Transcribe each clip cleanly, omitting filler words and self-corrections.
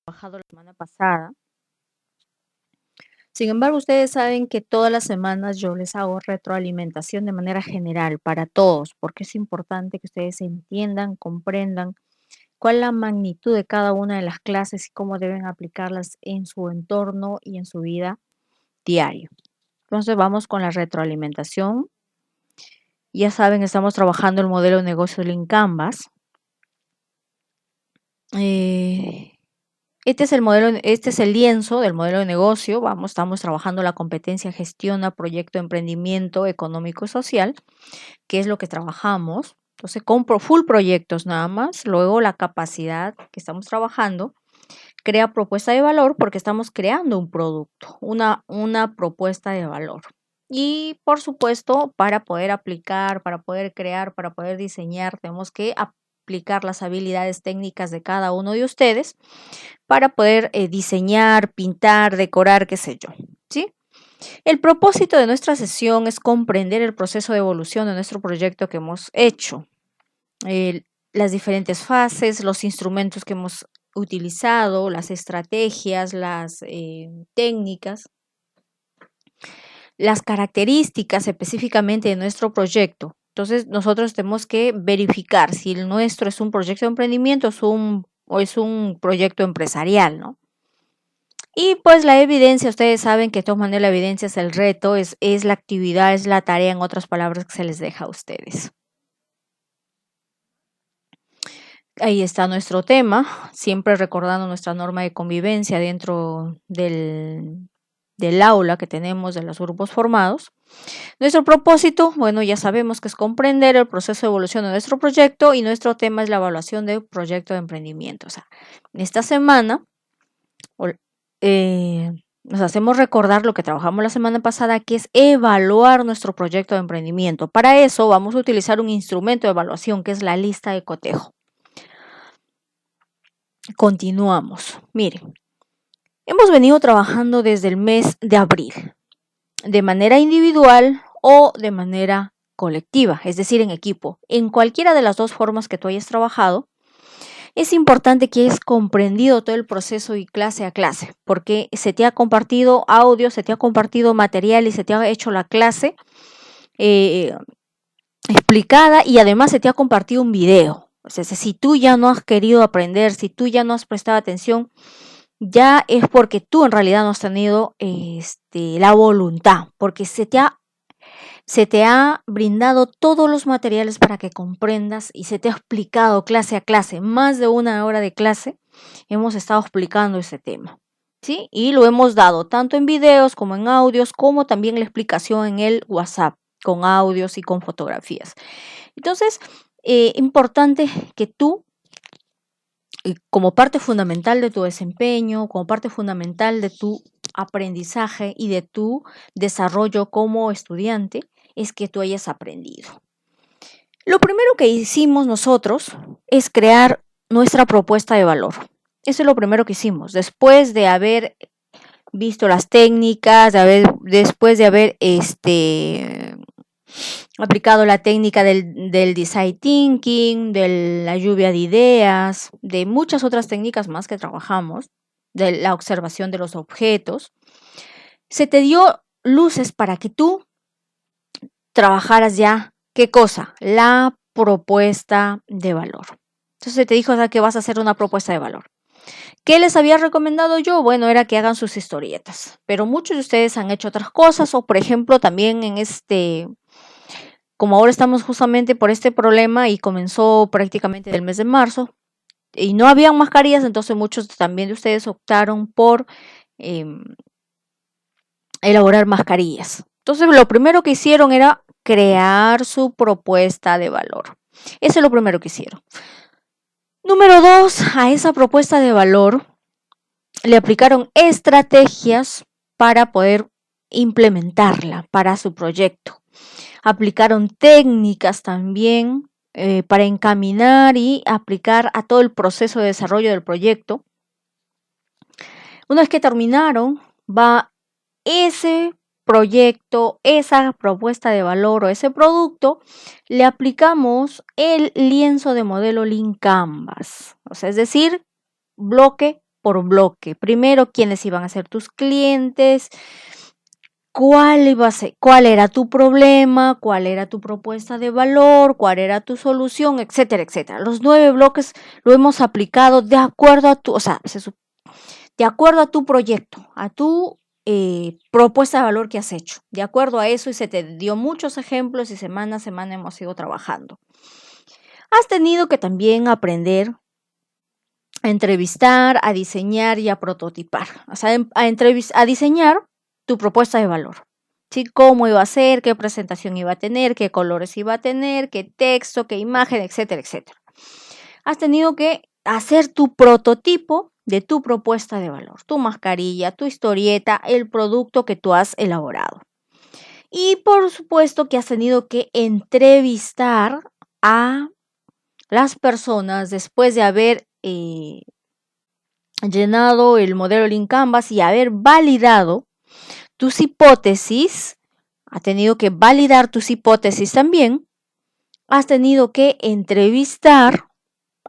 trabajado la semana pasada. Sin embargo, ustedes saben que todas las semanas yo les hago retroalimentación de manera general para todos, porque es importante que ustedes entiendan, comprendan cuál es la magnitud de cada una de las clases y cómo deben aplicarlas en su entorno y en su vida diaria. Entonces vamos con la retroalimentación. Ya saben, estamos trabajando el modelo de negocio Lean Canvas. Este es el lienzo del modelo de negocio. Estamos trabajando la competencia gestiona, proyecto, emprendimiento económico y social, que es lo que trabajamos. Entonces, compro full proyectos nada más. Luego, la capacidad que estamos trabajando crea propuesta de valor porque estamos creando un producto, una propuesta de valor. Y, por supuesto, para poder aplicar, para poder crear, para poder diseñar, tenemos que aplicar las habilidades técnicas de cada uno de ustedes para poder diseñar, pintar, decorar, qué sé yo, ¿sí? El propósito de nuestra sesión es comprender el proceso de evolución de nuestro proyecto que hemos hecho, las diferentes fases, los instrumentos que hemos utilizado, las estrategias, las técnicas, las características específicamente de nuestro proyecto. Entonces, nosotros tenemos que verificar si el nuestro es un proyecto de emprendimiento o es un proyecto empresarial, ¿no? Y pues la evidencia, ustedes saben que de todas maneras la evidencia es el reto, es la actividad, es la tarea, en otras palabras, que se les deja a ustedes. Ahí está nuestro tema, siempre recordando nuestra norma de convivencia dentro del aula que tenemos de los grupos formados. Nuestro propósito, bueno, ya sabemos que es comprender el proceso de evolución de nuestro proyecto y nuestro tema es la evaluación del proyecto de emprendimiento. O sea, en esta semana nos hacemos recordar lo que trabajamos la semana pasada, que es evaluar nuestro proyecto de emprendimiento. Para eso vamos a utilizar un instrumento de evaluación que es la lista de cotejo. Continuamos. Miren, hemos venido trabajando desde el mes de abril, de manera individual o de manera colectiva, es decir, en equipo. En cualquiera de las dos formas que tú hayas trabajado, es importante que hayas comprendido todo el proceso y clase a clase, porque se te ha compartido audio, se te ha compartido material y se te ha hecho la clase explicada y además se te ha compartido un video. O sea, si tú ya no has querido aprender, si tú ya no has prestado atención, ya es porque tú en realidad no has tenido la voluntad, porque se te ha brindado todos los materiales para que comprendas y se te ha explicado clase a clase, más de una hora de clase hemos estado explicando ese tema, ¿sí? Y lo hemos dado tanto en videos como en audios, como también la explicación en el WhatsApp, con audios y con fotografías. Entonces, importante que tú, como parte fundamental de tu desempeño, como parte fundamental de tu aprendizaje y de tu desarrollo como estudiante, es que tú hayas aprendido. Lo primero que hicimos nosotros es crear nuestra propuesta de valor. Eso es lo primero que hicimos. Después de haber visto las técnicas, después de haber aplicado la técnica del design thinking, de la lluvia de ideas, de muchas otras técnicas más que trabajamos, de la observación de los objetos, se te dio luces para que tú trabajaras ya, ¿qué cosa? La propuesta de valor. Entonces se te dijo que vas a hacer una propuesta de valor. ¿Qué les había recomendado yo? Bueno, era que hagan sus historietas, pero muchos de ustedes han hecho otras cosas o, por ejemplo, también como ahora estamos justamente por este problema y comenzó prácticamente del mes de marzo y no habían mascarillas, entonces muchos también de ustedes optaron por elaborar mascarillas. Entonces lo primero que hicieron era crear su propuesta de valor. Eso es lo primero que hicieron. Número 2, a esa propuesta de valor le aplicaron estrategias para poder implementarla para su proyecto. Aplicaron técnicas también para encaminar y aplicar a todo el proceso de desarrollo del proyecto. Una vez que terminaron, va ese proyecto, esa propuesta de valor o ese producto, le aplicamos el lienzo de modelo Lean Canvas. O sea, es decir, bloque por bloque. Primero, quiénes iban a ser tus clientes, cuál era tu problema, cuál era tu propuesta de valor, cuál era tu solución, etcétera, etcétera. Los 9 bloques lo hemos aplicado de acuerdo a de acuerdo a tu proyecto, a tu propuesta de valor que has hecho. De acuerdo a eso, y se te dio muchos ejemplos y semana a semana hemos ido trabajando. Has tenido que también aprender a entrevistar, a diseñar y a prototipar. O sea, a diseñar tu propuesta de valor. ¿Sí? Cómo iba a ser, qué presentación iba a tener, qué colores iba a tener, qué texto, qué imagen, etcétera, etcétera. Has tenido que hacer tu prototipo de tu propuesta de valor, tu mascarilla, tu historieta, el producto que tú has elaborado. Y por supuesto que has tenido que entrevistar a las personas después de haber llenado el modelo Lean Canvas y haber validado tus hipótesis. Ha tenido que validar tus hipótesis también. Has tenido que entrevistar.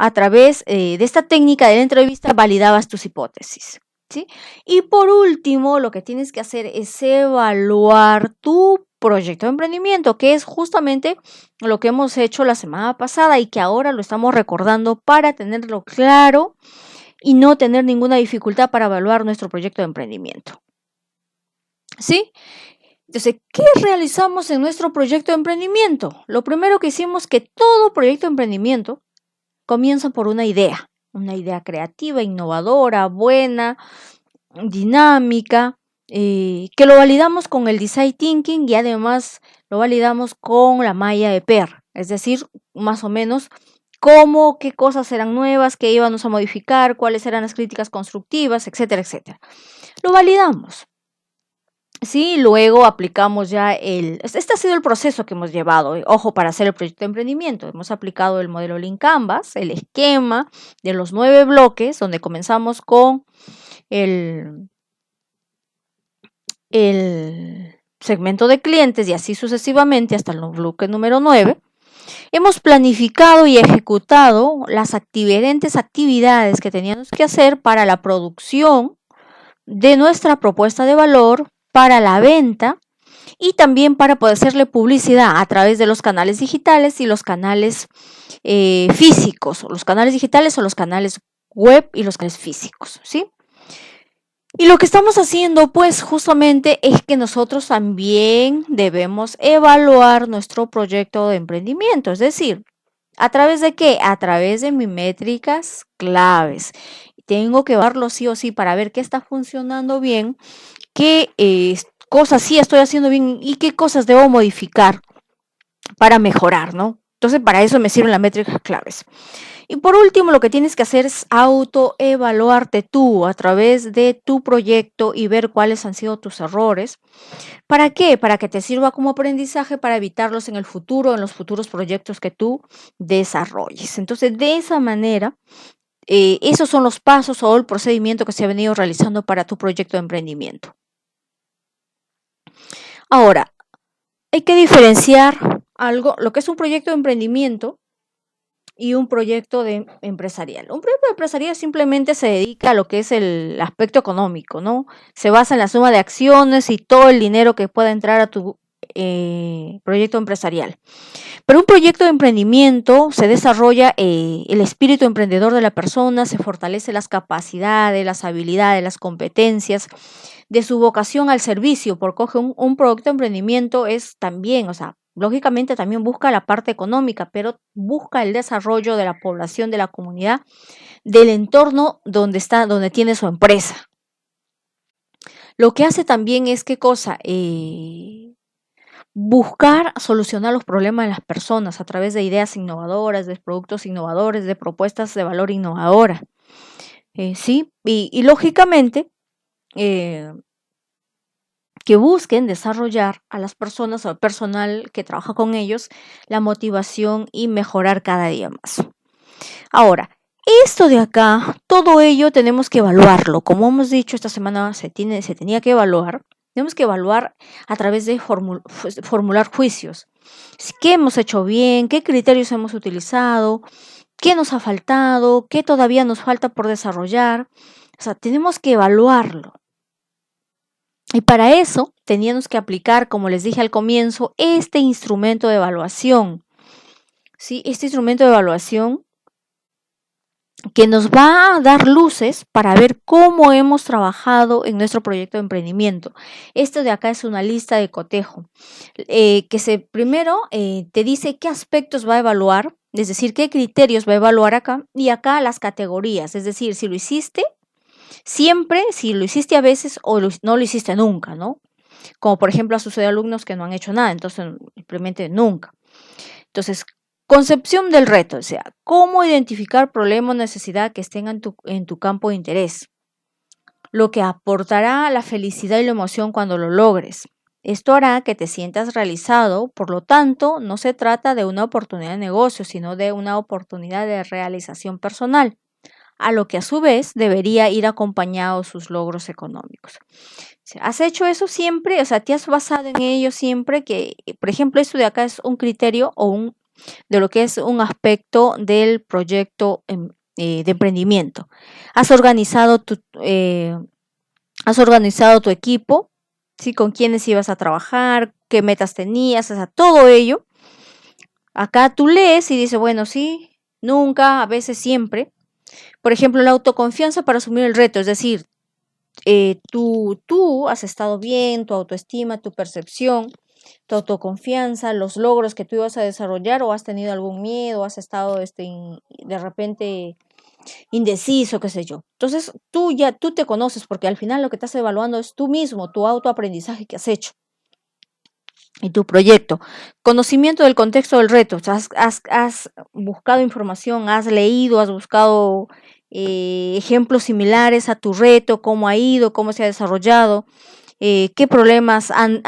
A través de esta técnica de la entrevista validabas tus hipótesis, ¿sí? Y por último, lo que tienes que hacer es evaluar tu proyecto de emprendimiento, que es justamente lo que hemos hecho la semana pasada y que ahora lo estamos recordando para tenerlo claro y no tener ninguna dificultad para evaluar nuestro proyecto de emprendimiento. ¿Sí? Entonces, ¿qué realizamos en nuestro proyecto de emprendimiento? Lo primero que hicimos, que todo proyecto de emprendimiento comienza por una idea creativa, innovadora, buena, dinámica, que lo validamos con el design thinking y además lo validamos con la malla de PER, es decir, más o menos qué cosas eran nuevas, qué íbamos a modificar, cuáles eran las críticas constructivas, etcétera, etcétera. Lo validamos. Sí, luego aplicamos ya este ha sido el proceso que hemos llevado, ojo, para hacer el proyecto de emprendimiento. Hemos aplicado el modelo Lean Canvas, el esquema de los 9 bloques, donde comenzamos con el segmento de clientes y así sucesivamente hasta el bloque número 9. Hemos planificado y ejecutado las diferentes actividades que teníamos que hacer para la producción de nuestra propuesta de valor, para la venta y también para poder hacerle publicidad a través de los canales digitales y los canales físicos, o los canales digitales o los canales web y los canales físicos, ¿sí? Y lo que estamos haciendo, pues, justamente es que nosotros también debemos evaluar nuestro proyecto de emprendimiento, es decir, ¿a través de qué? A través de mis métricas claves. Tengo que evaluarlo sí o sí para ver qué está funcionando bien, qué cosas sí estoy haciendo bien y qué cosas debo modificar para mejorar, ¿no? Entonces, para eso me sirven las métricas claves. Y por último, lo que tienes que hacer es autoevaluarte tú a través de tu proyecto y ver cuáles han sido tus errores. ¿Para qué? Para que te sirva como aprendizaje para evitarlos en el futuro, en los futuros proyectos que tú desarrolles. Entonces, de esa manera, esos son los pasos o el procedimiento que se ha venido realizando para tu proyecto de emprendimiento. Ahora, hay que diferenciar lo que es un proyecto de emprendimiento y un proyecto empresarial. Un proyecto empresarial simplemente se dedica a lo que es el aspecto económico, ¿no? Se basa en la suma de acciones y todo el dinero que pueda entrar a tu proyecto empresarial. Pero un proyecto de emprendimiento se desarrolla el espíritu emprendedor de la persona, se fortalece las capacidades, las habilidades, las competencias de su vocación al servicio, porque un proyecto de emprendimiento es también, o sea, lógicamente también busca la parte económica, pero busca el desarrollo de la población, de la comunidad, del entorno donde tiene su empresa. Lo que hace también es, ¿qué cosa? Buscar solucionar los problemas de las personas a través de ideas innovadoras, de productos innovadores, de propuestas de valor innovadoras. ¿Sí? Y lógicamente, que busquen desarrollar a las personas o al personal que trabaja con ellos la motivación y mejorar cada día más. Ahora, esto de acá, todo ello tenemos que evaluarlo. Como hemos dicho, esta semana se tenía que evaluar. Tenemos que evaluar a través de formular juicios. ¿Qué hemos hecho bien? ¿Qué criterios hemos utilizado? ¿Qué nos ha faltado? ¿Qué todavía nos falta por desarrollar? O sea, tenemos que evaluarlo. Y para eso teníamos que aplicar, como les dije al comienzo, este instrumento de evaluación. ¿Sí? Este instrumento de evaluación que nos va a dar luces para ver cómo hemos trabajado en nuestro proyecto de emprendimiento. Esto de acá es una lista de cotejo, primero te dice qué aspectos va a evaluar, es decir, qué criterios va a evaluar acá, y acá las categorías, es decir, si lo hiciste siempre, si lo hiciste a veces o no lo hiciste nunca, ¿no? Como por ejemplo ha sucedido alumnos que no han hecho nada, entonces simplemente nunca. Entonces, concepción del reto, o sea, cómo identificar problema o necesidad que estén en tu campo de interés, lo que aportará la felicidad y la emoción cuando lo logres. Esto hará que te sientas realizado, por lo tanto, no se trata de una oportunidad de negocio, sino de una oportunidad de realización personal, a lo que a su vez debería ir acompañado sus logros económicos. ¿Has hecho eso siempre? O sea, ¿te has basado en ello siempre? Que, por ejemplo, esto de acá es un criterio de lo que es un aspecto del proyecto de emprendimiento. Has organizado tu equipo, ¿sí? Con quiénes ibas a trabajar, qué metas tenías, o sea, todo ello. Acá tú lees y dices, bueno, sí, nunca, a veces, siempre. Por ejemplo, la autoconfianza para asumir el reto, es decir, tú has estado bien, tu autoestima, tu percepción, tu autoconfianza, los logros que tú ibas a desarrollar, o has tenido algún miedo, has estado de repente indeciso, qué sé yo. Entonces, tú te conoces, porque al final lo que estás evaluando es tú mismo, tu autoaprendizaje que has hecho y tu proyecto. Conocimiento del contexto del reto. O sea, has buscado información, has leído, has buscado ejemplos similares a tu reto, cómo ha ido, cómo se ha desarrollado, qué problemas han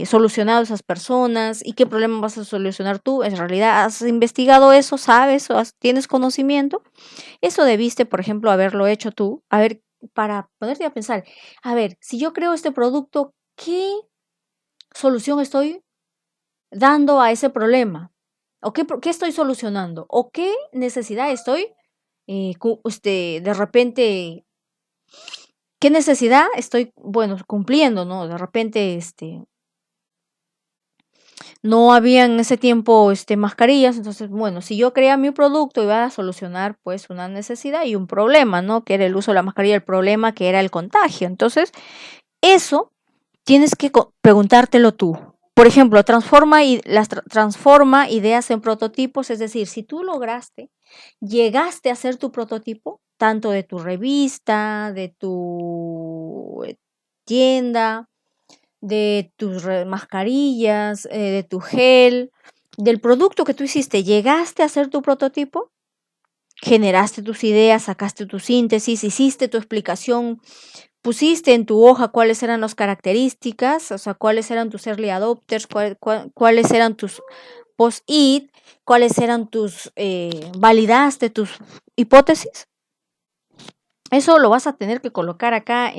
solucionado esas personas y qué problemas vas a solucionar tú. En realidad, ¿has investigado eso? ¿Sabes? ¿Tienes conocimiento? Eso debiste, por ejemplo, haberlo hecho tú. A ver, para ponerte a pensar, a ver, si yo creo este producto, ¿qué solución estoy dando a ese problema? ¿O qué estoy solucionando? ¿O qué necesidad estoy, de repente, qué necesidad estoy, bueno, cumpliendo, ¿no? De repente, no había en ese tiempo, mascarillas, entonces, bueno, si yo creaba mi producto iba a solucionar, pues, una necesidad y un problema, ¿no? Que era el uso de la mascarilla, el problema que era el contagio. Entonces, eso tienes que preguntártelo tú. Por ejemplo, transforma ideas en prototipos, es decir, si tú llegaste a hacer tu prototipo, tanto de tu revista, de tu tienda, de tus mascarillas, de tu gel, del producto que tú hiciste, llegaste a hacer tu prototipo, generaste tus ideas, sacaste tu síntesis, hiciste tu explicación, pusiste en tu hoja cuáles eran las características, o sea, cuáles eran tus early adopters, cuáles eran tus post-it, cuáles eran validaste tus hipótesis. Eso lo vas a tener que colocar acá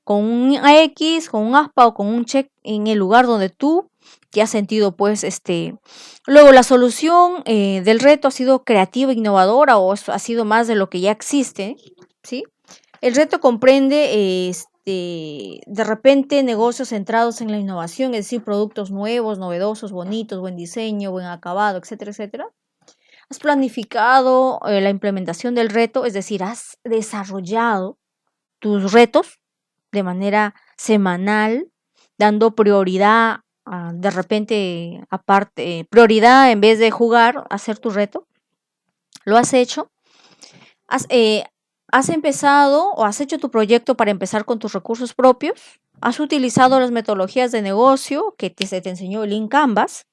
con un X, con un aspa o con un check en el lugar donde tú te has sentido, pues, Luego, la solución del reto ha sido creativa, innovadora, o ha sido más de lo que ya existe, ¿sí? El reto comprende, de repente, negocios centrados en la innovación, es decir, productos nuevos, novedosos, bonitos, buen diseño, buen acabado, etcétera, etcétera. Has planificado la implementación del reto, es decir, has desarrollado tus retos de manera semanal, dando prioridad, de repente, aparte, prioridad en vez de jugar, hacer tu reto. ¿Lo has hecho? ¿Has empezado o has hecho tu proyecto para empezar con tus recursos propios? ¿Has utilizado las metodologías de negocio que se te enseñó el Lean Canvas?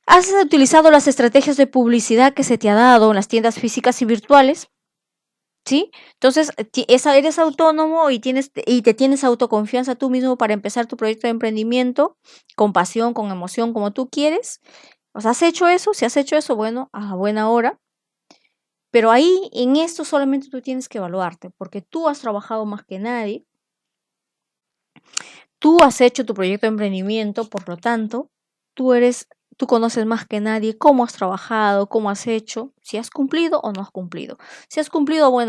¿Has utilizado las estrategias de publicidad que se te ha dado en las tiendas físicas y virtuales? ¿Sí? Entonces, eres autónomo y te tienes autoconfianza tú mismo para empezar tu proyecto de emprendimiento con pasión, con emoción, como tú quieres. O sea, ¿has hecho eso? Si has hecho eso, bueno, a buena hora. Pero ahí, en esto solamente tú tienes que evaluarte, porque tú has trabajado más que nadie. Tú has hecho tu proyecto de emprendimiento, por lo tanto, tú conoces más que nadie cómo has trabajado, cómo has hecho, si has cumplido o no has cumplido. Si has cumplido, bueno,